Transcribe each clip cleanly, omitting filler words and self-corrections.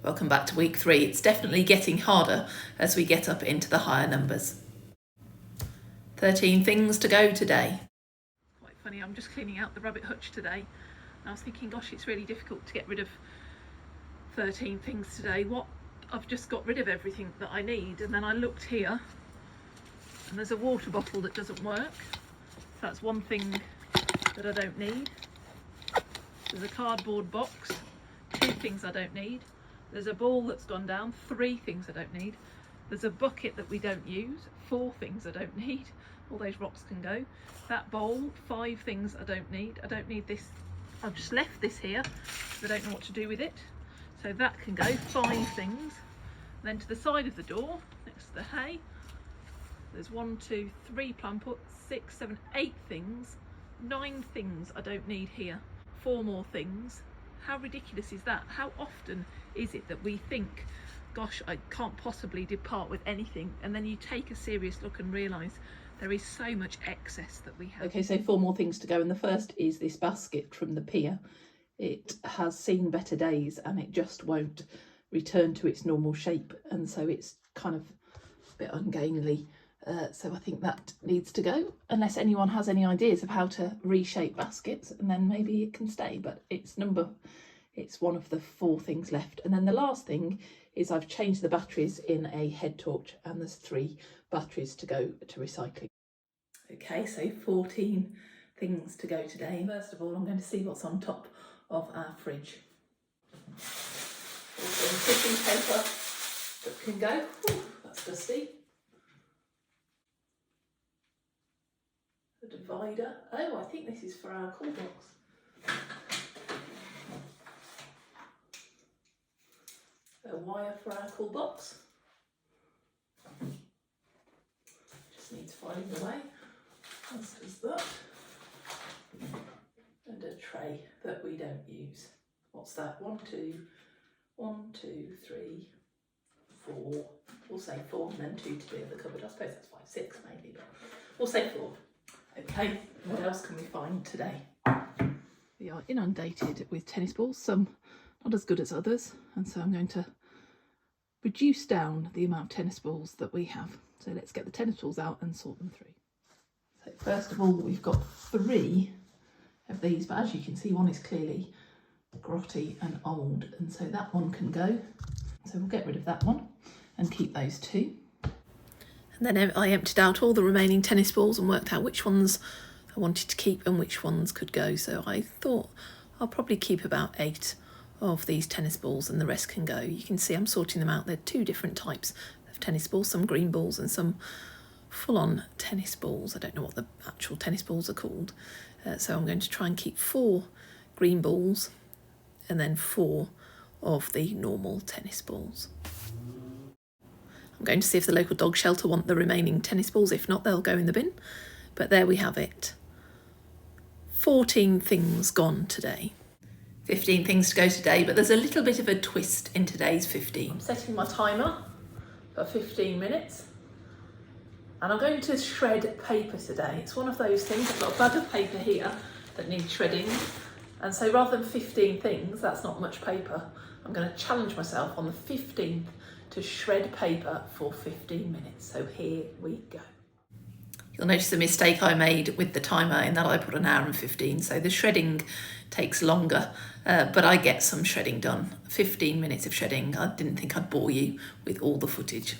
Welcome back to week 3. It's definitely getting harder as we get up into the higher numbers. 13 things to go today. Quite funny, I'm just cleaning out the rabbit hutch today. And I was thinking, gosh, it's really difficult to get rid of 13 things today. I've just got rid of everything that I need. And then I looked here and there's a water bottle that doesn't work. So that's one thing that I don't need. There's a cardboard box, 2 things I don't need. There's a ball that's gone down, 3 things I don't need. There's a bucket that we don't use, 4 things I don't need. All those rocks can go. That bowl, 5 things I don't need. I don't need this. I've just left this here because I don't know what to do with it. So that can go, 5 things. Then to the side of the door, next to the hay, there's 1, 2, 3 plant pots, 6, 7, 8 things. 9 things I don't need here. 4 more things. How ridiculous is that? How often is it that we think, gosh, I can't possibly depart with anything, and then you take a serious look and realise there is so much excess that we have. Okay, so 4 more things to go, and the first is this basket from the pier. It has seen better days and it just won't return to its normal shape, and so it's kind of a bit ungainly. So I think that needs to go, unless anyone has any ideas of how to reshape baskets, and then maybe it can stay, but it's one of the 4 things left. And then the last thing is I've changed the batteries in a head torch, and there's 3 batteries to go to recycling. Okay, so 14 things to go today. First of all, I'm going to see what's on top of our fridge. Some tissue paper that can go. Ooh, that's dusty. A divider. Oh, I think this is for our call box. A wire for our call box. Just needs finding the way. As does that. And a tray that we don't use. What's that? 1, 2, 3, 4. We'll say 4, and then 2 to be in the cupboard. I suppose that's 5, 6 maybe, but we'll say 4. Okay, what else can we find today? We are inundated with tennis balls, some not as good as others, and so I'm going to reduce down the amount of tennis balls that we have. So let's get the tennis balls out and sort them through. So first of all, we've got 3 of these, but as you can see, one is clearly grotty and old, and so that one can go. So we'll get rid of that one and keep those 2. And then I emptied out all the remaining tennis balls and worked out which ones I wanted to keep and which ones could go. So I thought I'll probably keep about 8 of these tennis balls and the rest can go. You can see I'm sorting them out. They're 2 different types of tennis balls, some green balls and some full-on tennis balls. I don't know what the actual tennis balls are called. So I'm going to try and keep 4 green balls and then 4 of the normal tennis balls. I'm going to see if the local dog shelter want the remaining tennis balls. If not, they'll go in the bin. But there we have it. 14 things gone today. 15 things to go today, but there's a little bit of a twist in today's 15. I'm setting my timer for 15 minutes. And I'm going to shred paper today. It's one of those things, I've got a bag of paper here that needs shredding. And so rather than 15 things, that's not much paper, I'm going to challenge myself on the 15th to shred paper for 15 minutes. So here we go. You'll notice the mistake I made with the timer in that I put 1 hour and 15. So the shredding takes longer, but I get some shredding done. 15 minutes of shredding. I didn't think I'd bore you with all the footage.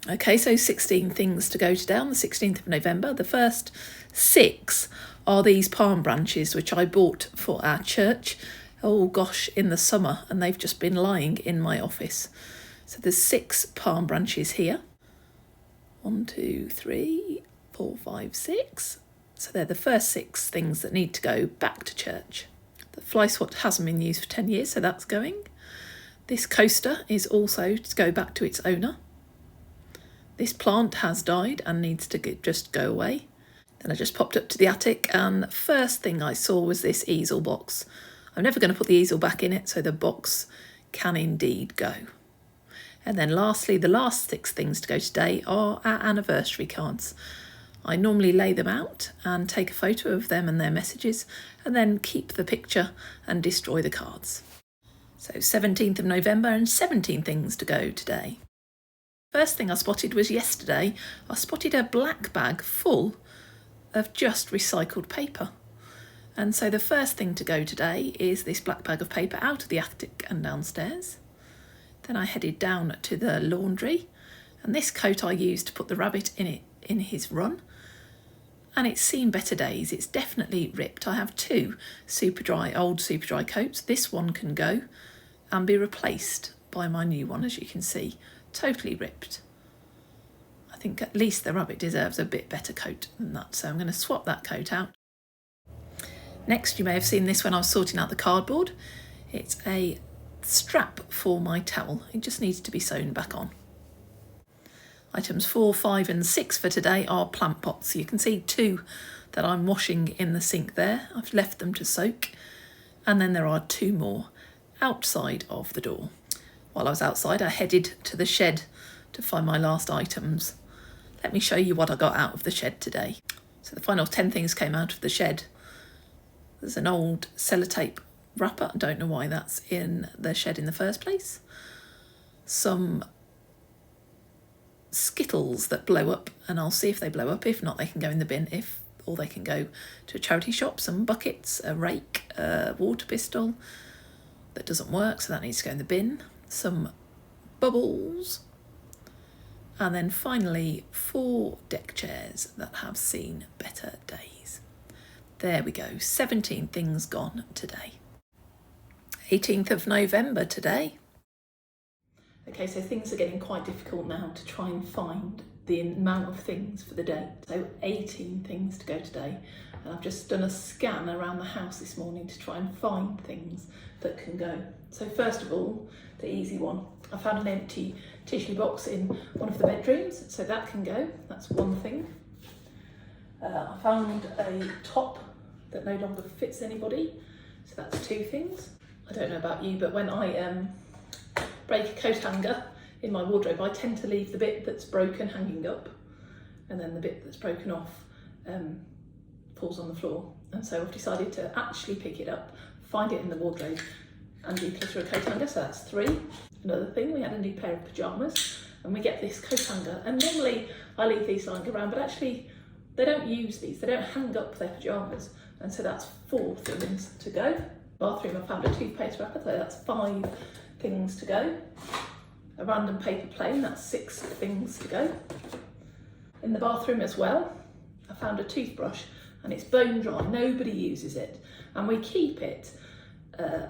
Okay, so 16 things to go today on the 16th of November. The first 6 are these palm branches, which I bought for our church. Oh gosh, in the summer, and they've just been lying in my office. So there's 6 palm branches here. 1, 2, 3, 4, 5, 6. So they're the first 6 things that need to go back to church. The fly swat hasn't been used for 10 years, so that's going. This coaster is also to go back to its owner. This plant has died and needs to just go away. Then I just popped up to the attic, and the first thing I saw was this easel box. I'm never going to put the easel back in it, so the box can indeed go. And then lastly, the last 6 things to go today are our anniversary cards. I normally lay them out and take a photo of them and their messages, and then keep the picture and destroy the cards. So 17th of November and 17 things to go today. First thing I spotted was yesterday. I spotted a black bag full of just recycled paper. And so the first thing to go today is this black bag of paper out of the attic and downstairs. Then I headed down to the laundry, and this coat I used to put the rabbit in his run. And it's seen better days. It's definitely ripped. I have two old super dry coats. This one can go and be replaced by my new one, as you can see, totally ripped. I think at least the rabbit deserves a bit better coat than that, so I'm going to swap that coat out. Next, you may have seen this when I was sorting out the cardboard. It's a strap for my towel. It just needs to be sewn back on. Items 4, 5 and 6 for today are plant pots. You can see 2 that I'm washing in the sink there. I've left them to soak. And then there are 2 more outside of the door. While I was outside, I headed to the shed to find my last items. Let me show you what I got out of the shed today. So the final 10 things came out of the shed. There's an old sellotape wrapper. I don't know why that's in the shed in the first place. Some Skittles that blow up, and I'll see if they blow up. If not, they can go in the bin, or they can go to a charity shop. Some buckets, a rake, a water pistol that doesn't work, so that needs to go in the bin. Some bubbles, and then finally 4 deck chairs that have seen better days. There we go, 17 things gone today. 18th of November today. Okay, so things are getting quite difficult now to try and find the amount of things for the day. So 18 things to go today. And I've just done a scan around the house this morning to try and find things that can go. So first of all, the easy one. I found an empty tissue box in one of the bedrooms, so that can go. That's one thing. I found a top that no longer fits anybody, so that's 2 things. I don't know about you, but when I break a coat hanger in my wardrobe, I tend to leave the bit that's broken hanging up, and then the bit that's broken off falls on the floor. And so I've decided to actually pick it up, find it in the wardrobe and declutter a coat hanger, so that's 3. Another thing, we had a new pair of pyjamas and we get this coat hanger, and normally I leave these lying around, but actually they don't use these, they don't hang up their pyjamas, and so that's 4 things to go. Bathroom, I found a toothpaste wrapper, so that's 5 things to go. A random paper plane, that's 6 things to go. In the bathroom as well, I found a toothbrush, and it's bone dry, nobody uses it, and we keep it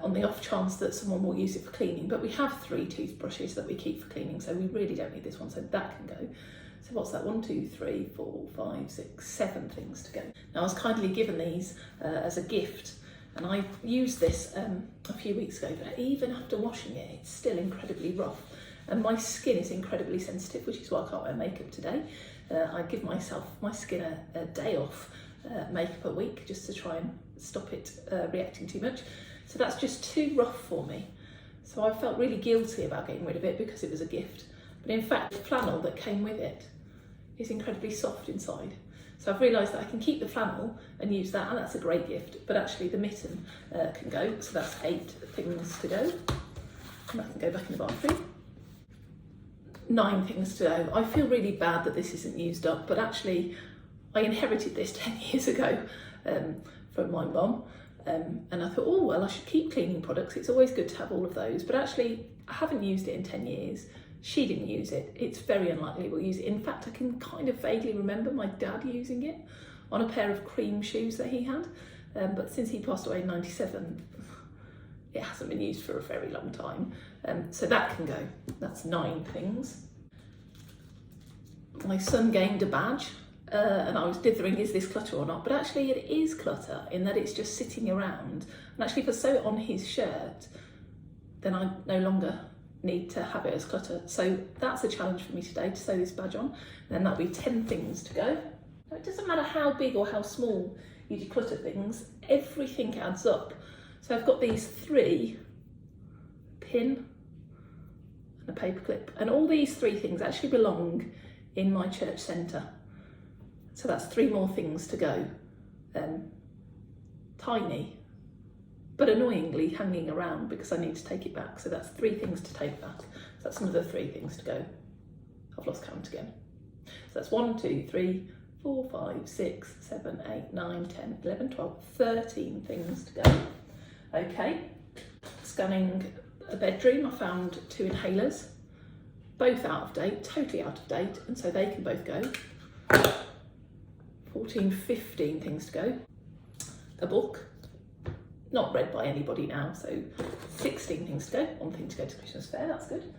on the off chance that someone will use it for cleaning, but we have 3 toothbrushes that we keep for cleaning, so we really don't need this one, so that can go. So what's that? 1, 2, 3, 4, 5, 6, 7 things to go. Now I was kindly given these as a gift, and I used this a few weeks ago, but even after washing it, it's still incredibly rough. And my skin is incredibly sensitive, which is why I can't wear makeup today. I give my skin a day off makeup a week just to try and stop it reacting too much. So that's just too rough for me. So I felt really guilty about getting rid of it because it was a gift. But in fact, the flannel that came with it is incredibly soft inside. So I've realised that I can keep the flannel and use that, and that's a great gift. But actually the mitten can go, so that's 8 things to go. And that can go back in the bathroom. 9 things to go. I feel really bad that this isn't used up, but actually I inherited this 10 years ago from my mum. And I thought, oh, well, I should keep cleaning products. It's always good to have all of those. But actually, I haven't used it in 10 years. She didn't use it. It's very unlikely we'll use it. In fact, I can kind of vaguely remember my dad using it on a pair of cream shoes that he had. But since he passed away in 97, it hasn't been used for a very long time. So that can go. That's 9 things. My son gained a badge. And I was dithering, is this clutter or not? But actually it is clutter in that it's just sitting around. And actually if I sew it on his shirt, then I no longer need to have it as clutter. So that's a challenge for me today, to sew this badge on. And then that'll be 10 things to go. Now, it doesn't matter how big or how small you declutter things, everything adds up. So I've got these 3, pin and a paper clip. And all these 3 things actually belong in my church centre. So that's 3 more things to go. Tiny, but annoyingly hanging around because I need to take it back. So that's 3 things to take back. So that's another 3 things to go. I've lost count again. So that's 1, 2, 3, 4, 5, 6, 7, 8, 9, 10, 11, 12, 13 things to go. Okay, scanning a bedroom, I found 2 inhalers, both out of date, totally out of date, and so they can both go. 14, 15 things to go. A book, not read by anybody now, so 16 things to go. 1 thing to go to Christmas fair, that's good.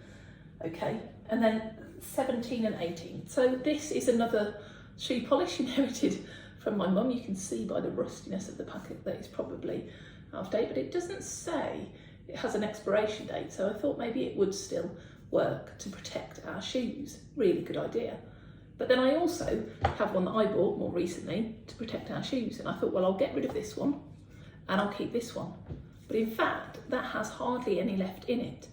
Okay, and then 17 and 18. So this is another shoe polish inherited from my mum. You can see by the rustiness of the packet that it's probably out of date, but it doesn't say it has an expiration date, so I thought maybe it would still work to protect our shoes. Really good idea. But then I also have one that I bought more recently to protect our shoes, and I thought, well, I'll get rid of this one and I'll keep this one. But in fact, that has hardly any left in it.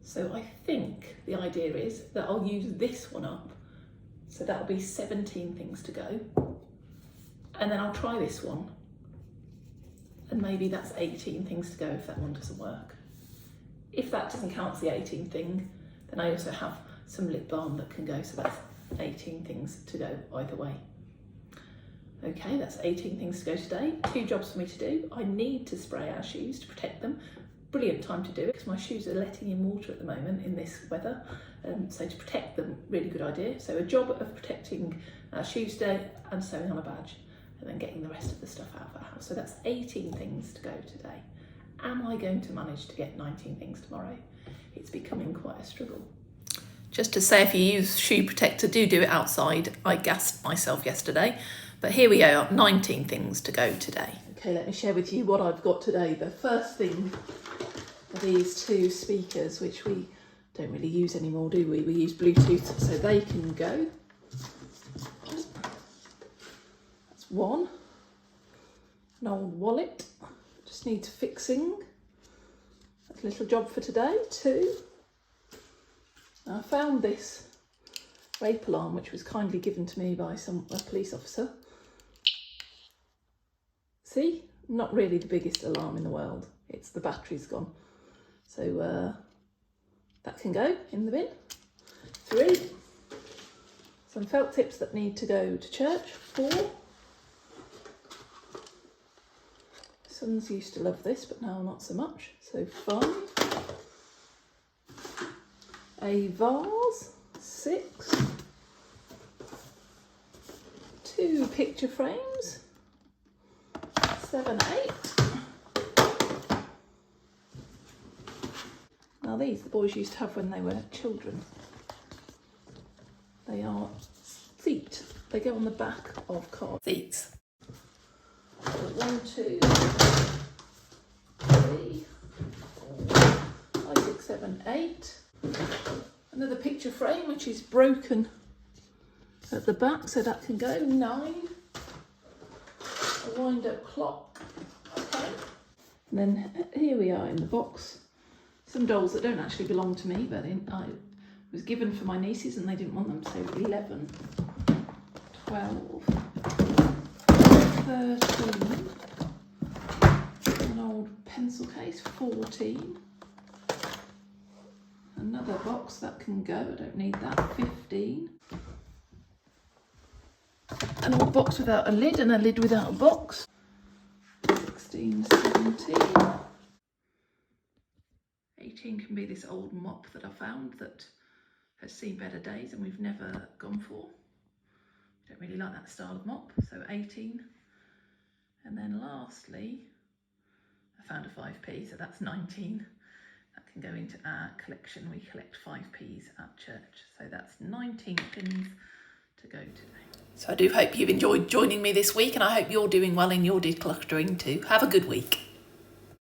So I think the idea is that I'll use this one up. So that'll be 17 things to go. And then I'll try this one. And maybe that's 18 things to go if that one doesn't work. If that doesn't count as the 18th thing, then I also have some lip balm that can go. So that's 18 things to go either way. Okay, that's 18 things to go today. 2 jobs for me to do. I need to spray our shoes to protect them. Brilliant time to do it because my shoes are letting in water at the moment in this weather. So to protect them, really good idea. So a job of protecting our shoes today and sewing on a badge and then getting the rest of the stuff out of our house. So that's 18 things to go today. Am I going to manage to get 19 things tomorrow? It's becoming quite a struggle. Just to say, if you use shoe protector, do it outside. I gassed myself yesterday, but here we are, 19 things to go today. Okay, let me share with you what I've got today. The first thing are these 2 speakers, which we don't really use anymore, do we? We use Bluetooth, so they can go. That's 1. An old wallet, just needs fixing. That's a little job for today. 2. I found this rape alarm, which was kindly given to me by a police officer. See, not really the biggest alarm in the world. It's the battery's gone. So that can go in the bin. 3, some felt tips that need to go to church. 4, sons used to love this, but now not so much. So 5, a vase. 6, 2 picture frames. 7, 8. Now these the boys used to have when they were children. They are feet. They go on the back of car seats. 1, 2, 3, 4, 5, 6, 7, 8. Another picture frame which is broken at the back, so that can go. 9. A wind-up clock. Okay. And then here we are in the box. Some dolls that don't actually belong to me, but I was given for my nieces and they didn't want them. So 11, 12, 13. An old pencil case. 14. Another box that can go. I don't need that. 15. An old box without a lid and a lid without a box. 16, 17. 18 can be this old mop that I found that has seen better days and we've never gone for. Don't really like that style of mop. So 18. And then lastly, I found a 5p, so that's 19. That can go into our collection. We collect 5p's at church. So that's 19 pins to go today. So I do hope you've enjoyed joining me this week, and I hope you're doing well in your decluttering too. Have a good week.